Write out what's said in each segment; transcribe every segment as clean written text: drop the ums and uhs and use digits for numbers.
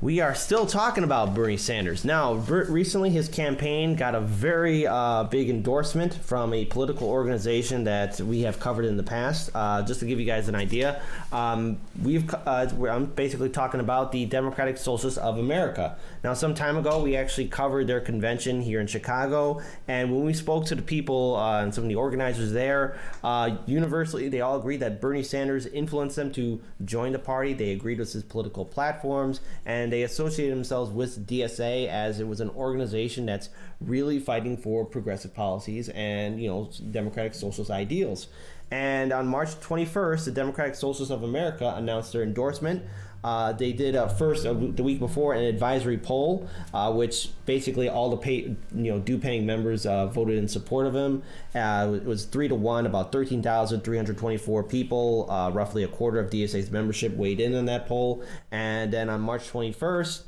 We are still talking about Bernie Sanders. Now, recently his campaign got a very big endorsement from a political organization that we have covered in the past. Just to give you guys an idea, I'm basically talking about the Democratic Socialists of America. Now, some time ago, we actually covered their convention here in Chicago, and when we spoke to the people and some of the organizers there, universally, they all agreed that Bernie Sanders influenced them to join the party. They agreed with his political platforms, and they associated themselves with DSA as it was an organization that's really fighting for progressive policies and, Democratic Socialist ideals. And on March 21st, the Democratic Socialists of America announced their endorsement. They did the week before an advisory poll, which basically all the due-paying members voted in support of him. It was 3-1, about 13,324 people, roughly a quarter of DSA's membership weighed in on that poll. And then on March 21st,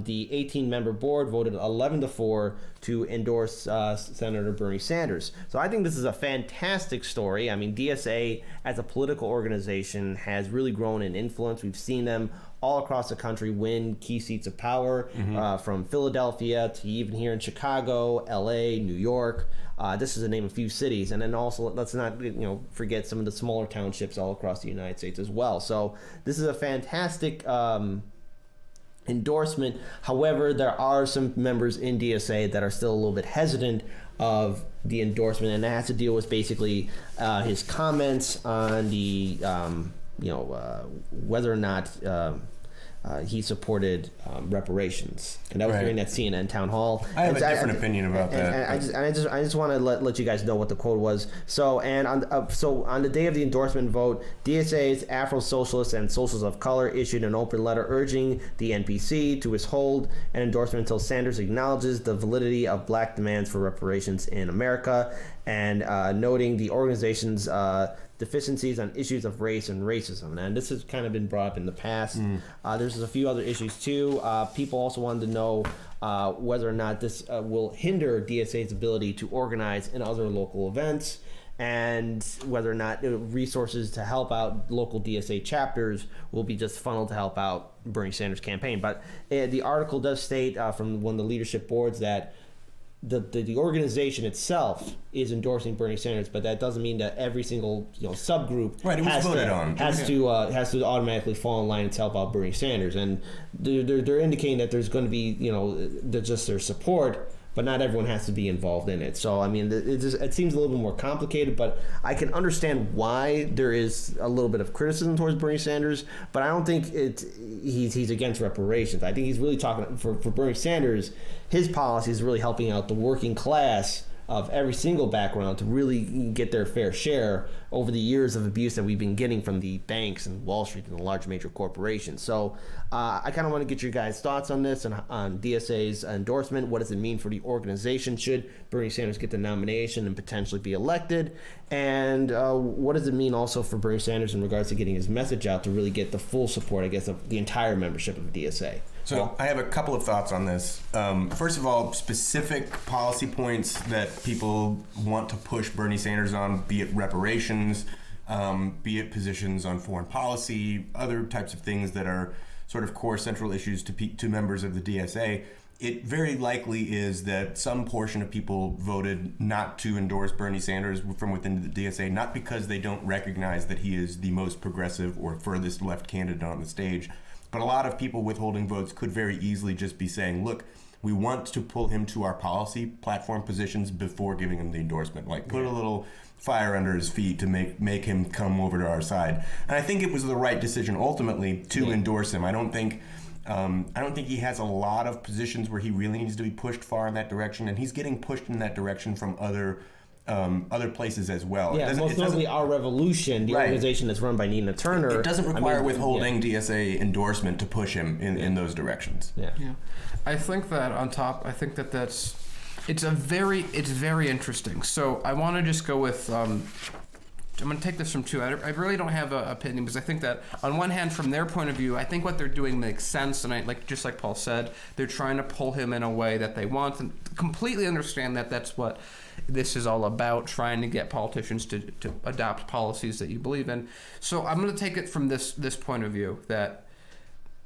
the 18-member board voted 11-4 to endorse Senator Bernie Sanders. So I think this is a fantastic story. I mean, DSA as a political organization has really grown in influence. We've seen them all across the country win key seats of power, from Philadelphia to even here in Chicago, LA, New York. This is to name a few cities. And then also, let's not forget some of the smaller townships all across the United States as well. So this is a fantastic endorsement. However, there are some members in DSA that are still a little bit hesitant of the endorsement, and that has to deal with basically his comments on the whether or not he supported reparations, and that was during that CNN town hall. I have a different opinion about that. And I just want to let you guys know what the quote was. So on the day of the endorsement vote, DSA's Afro-Socialists and Socialists of Color issued an open letter urging the NPC to withhold an endorsement until Sanders acknowledges the validity of black demands for reparations in America, and noting the organization's deficiencies on issues of race and racism. And this has kind of been brought up in the past. There's a few other issues too. People also wanted to know whether or not this will hinder DSA's ability to organize in other local events, and whether or not resources to help out local DSA chapters will be just funneled to help out Bernie Sanders' campaign. But the article does state from one of the leadership boards that the organization itself is endorsing Bernie Sanders, but that doesn't mean that every single subgroup has to automatically fall in line to help out Bernie Sanders. And they're indicating that there's going to be just their support, but not everyone has to be involved in it. So I mean, it seems a little bit more complicated, but I can understand why there is a little bit of criticism towards Bernie Sanders. But I don't think he's against reparations. I think he's really talking for Bernie Sanders. His policy is really helping out the working class of every single background to really get their fair share over the years of abuse that we've been getting from the banks and Wall Street and the large major corporations. So I kind of want to get your guys' thoughts on this and on DSA's endorsement. What does it mean for the organization should Bernie Sanders get the nomination and potentially be elected? And what does it mean also for Bernie Sanders in regards to getting his message out to really get the full support, I guess, of the entire membership of DSA? So I have a couple of thoughts on this. First of all, specific policy points that people want to push Bernie Sanders on, be it reparations, be it positions on foreign policy, other types of things that are sort of core central issues to members of the DSA. It very likely is that some portion of people voted not to endorse Bernie Sanders from within the DSA, not because they don't recognize that he is the most progressive or furthest left candidate on the stage, but a lot of people withholding votes could very easily just be saying, look, we want to pull him to our policy platform positions before giving him the endorsement. Like, put a little fire under his feet to make him come over to our side. And I think it was the right decision ultimately to endorse him. I don't think he has a lot of positions where he really needs to be pushed far in that direction, and he's getting pushed in that direction from other places as well. Yeah, most notably Our Revolution, the organization that's run by Nina Turner. It doesn't require withholding DSA endorsement to push him in those directions. Yeah. I think that on top, it's very interesting. So I want to just go with, I'm going to take this from two. I really don't have an opinion, because I think that on one hand, from their point of view, I think what they're doing makes sense, and just like Paul said, they're trying to pull him in a way that they want, and completely understand that that's what this is all about, trying to get politicians to adopt policies that you believe in. So I'm going to take it from this point of view, that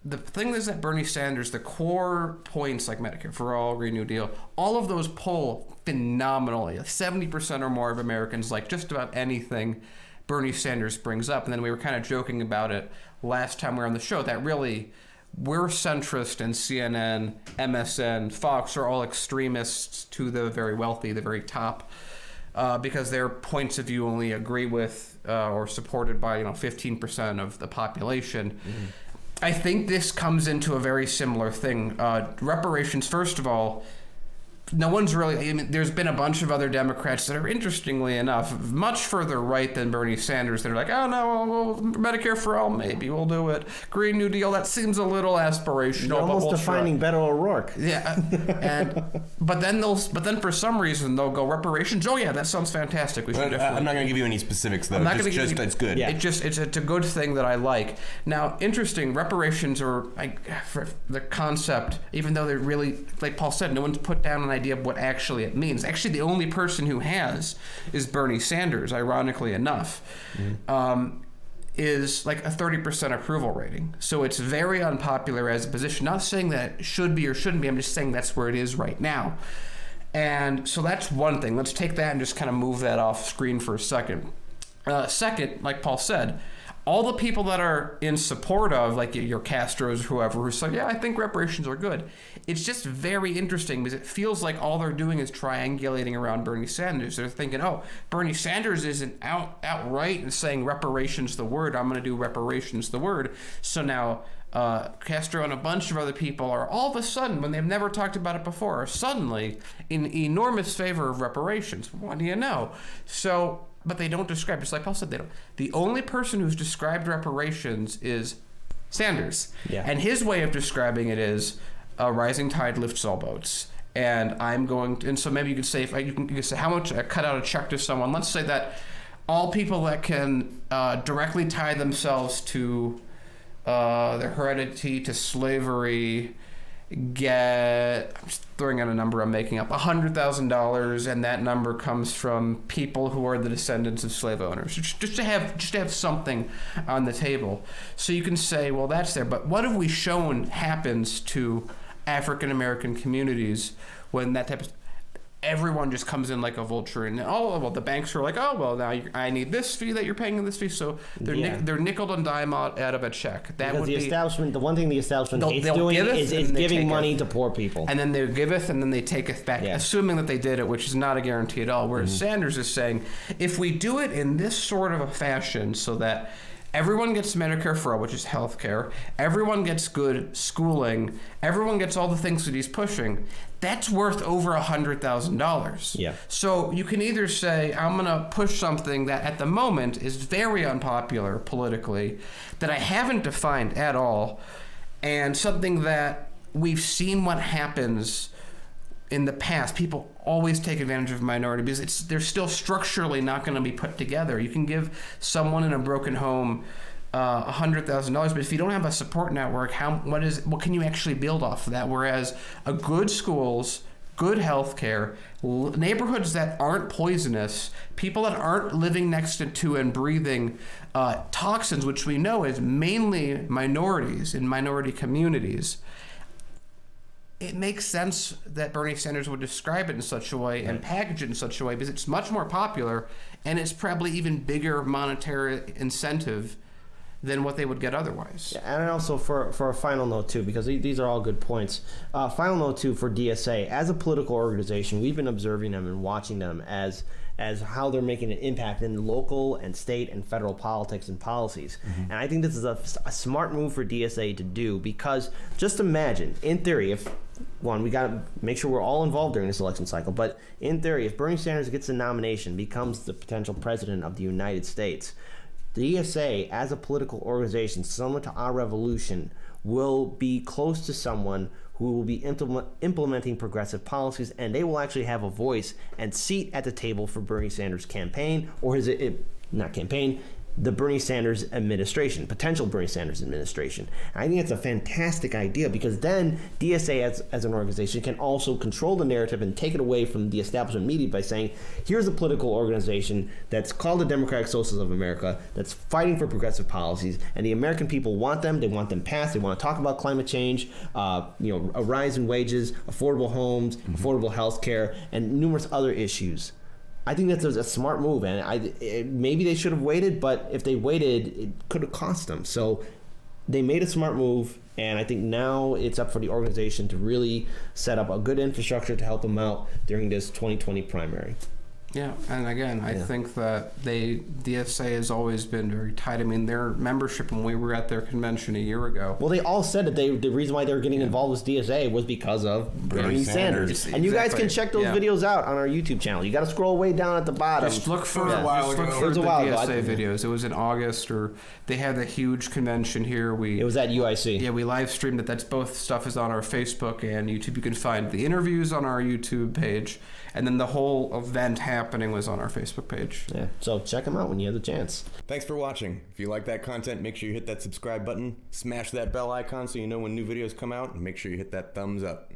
the thing is that Bernie Sanders, the core points like Medicare for All, Green New Deal, all of those poll phenomenally. 70% or more of Americans like just about anything Bernie Sanders brings up. And then we were kind of joking about it last time we were on the show, that really we're centrist, and CNN, MSN, Fox are all extremists to the very wealthy, the very top, because their points of view only agree with or supported by 15% of the population. Mm-hmm. I think this comes into a very similar thing. Reparations, first of all, no one's really, I mean, there's been a bunch of other Democrats that are, interestingly enough, much further right than Bernie Sanders. They're like, oh no, well, Medicare for all, maybe we'll do it. Green New Deal, that seems a little aspirational. You're almost defining Beto O'Rourke. Yeah, but then for some reason they'll go reparations. Oh yeah, that sounds fantastic. We should. I'm not going to give you any specifics though. I'm not going to give you. It's good. Yeah. It's a good thing that I like. Now, interesting, reparations are for the concept, even though they're really, like Paul said, no one's put down an idea of what actually it means. Actually, the only person who has is Bernie Sanders, ironically enough, is like a 30% approval rating. So it's very unpopular as a position. Not saying that it should be or shouldn't be. I'm just saying that's where it is right now. And so that's one thing. Let's take that and just kind of move that off screen for a second. Second, like Paul said, all the people that are in support of, like your Castros, whoever, who say, yeah, I think reparations are good. It's just very interesting because it feels like all they're doing is triangulating around Bernie Sanders. They're thinking, oh, Bernie Sanders isn't outright and saying reparations the word. I'm going to do reparations the word. So now Castro and a bunch of other people are all of a sudden, when they've never talked about it before, are suddenly in enormous favor of reparations. What do you know? So... But they don't describe, just like Paul said, they don't. The only person who's described reparations is Sanders. Yeah. And his way of describing it is a rising tide lifts all boats. And I'm going to, and so maybe you could say, if you can say how much I cut out a check to someone. Let's say that all people that can directly tie themselves to their heredity, to slavery, get, I'm just throwing out a number I'm making up, $100,000, and that number comes from people who are the descendants of slave owners. Just to have something on the table. So you can say, well, that's there, but what have we shown happens to African American communities when that type of everyone just comes in like a vulture, and oh well, the banks are like, oh well, now I need this fee that you're paying, this fee, so they're nickel and dime out of a check. That because would the establishment, the one thing the establishment hates doing is giving money to poor people, and then they giveth, and then they taketh back, assuming that they did it, which is not a guarantee at all. Whereas Sanders is saying, if we do it in this sort of a fashion, so that everyone gets Medicare for all, which is health care. Everyone gets good schooling. Everyone gets all the things that he's pushing. That's worth over $100,000. Yeah. So you can either say, I'm going to push something that at the moment is very unpopular politically, that I haven't defined at all, and something that we've seen what happens in the past. People always take advantage of minority because they're still structurally not going to be put together. You can give someone in a broken home $100,000, but if you don't have a support network, what can you actually build off of that? Whereas a good schools, good health care, neighborhoods that aren't poisonous, people that aren't living next to and breathing toxins, which we know is mainly minorities in minority communities, it makes sense that Bernie Sanders would describe it in such a way and package it in such a way because it's much more popular and it's probably even bigger monetary incentive than what they would get otherwise. Yeah, and also for a final note too, because these are all good points. Final note too for DSA, as a political organization, we've been observing them and watching them as how they're making an impact in local and state and federal politics and policies. And I think this is a smart move for DSA to do, because just imagine, in theory, if one, we got to make sure we're all involved during this election cycle, but in theory, if Bernie Sanders gets the nomination, becomes the potential president of the United States, the DSA, as a political organization, similar to our revolution, will be close to someone who will be implementing progressive policies, and they will actually have a voice and seat at the table for Bernie Sanders' campaign, or not campaign, the Bernie Sanders administration, potential Bernie Sanders administration. I think it's a fantastic idea, because then DSA as an organization can also control the narrative and take it away from the establishment media by saying, here's a political organization that's called the Democratic Socialists of America, that's fighting for progressive policies, and the American people want them. They want them passed. They want to talk about climate change, a rise in wages, affordable homes, affordable health care, and numerous other issues. I think that's a smart move, and maybe they should have waited, but if they waited, it could have cost them. So they made a smart move, and I think now it's up for the organization to really set up a good infrastructure to help them out during this 2020 primary. Yeah, and again, I think that DSA has always been very tight. I mean, their membership when we were at their convention a year ago. Well, they all said that the reason why they were getting involved with DSA was because of Bernie Sanders. And you guys can check those videos out on our YouTube channel. You got to scroll way down at the bottom. Just look for the DSA videos. It was in August, or they had a huge convention here. It was at UIC. Yeah, we live streamed it. That's both stuff is on our Facebook and YouTube. You can find the interviews on our YouTube page, and then the whole event happening was on our Facebook page. Yeah, so check them out when you have the chance. Thanks for watching. If you like that content, make sure you hit that subscribe button, smash that bell icon so you know when new videos come out, and make sure you hit that thumbs up.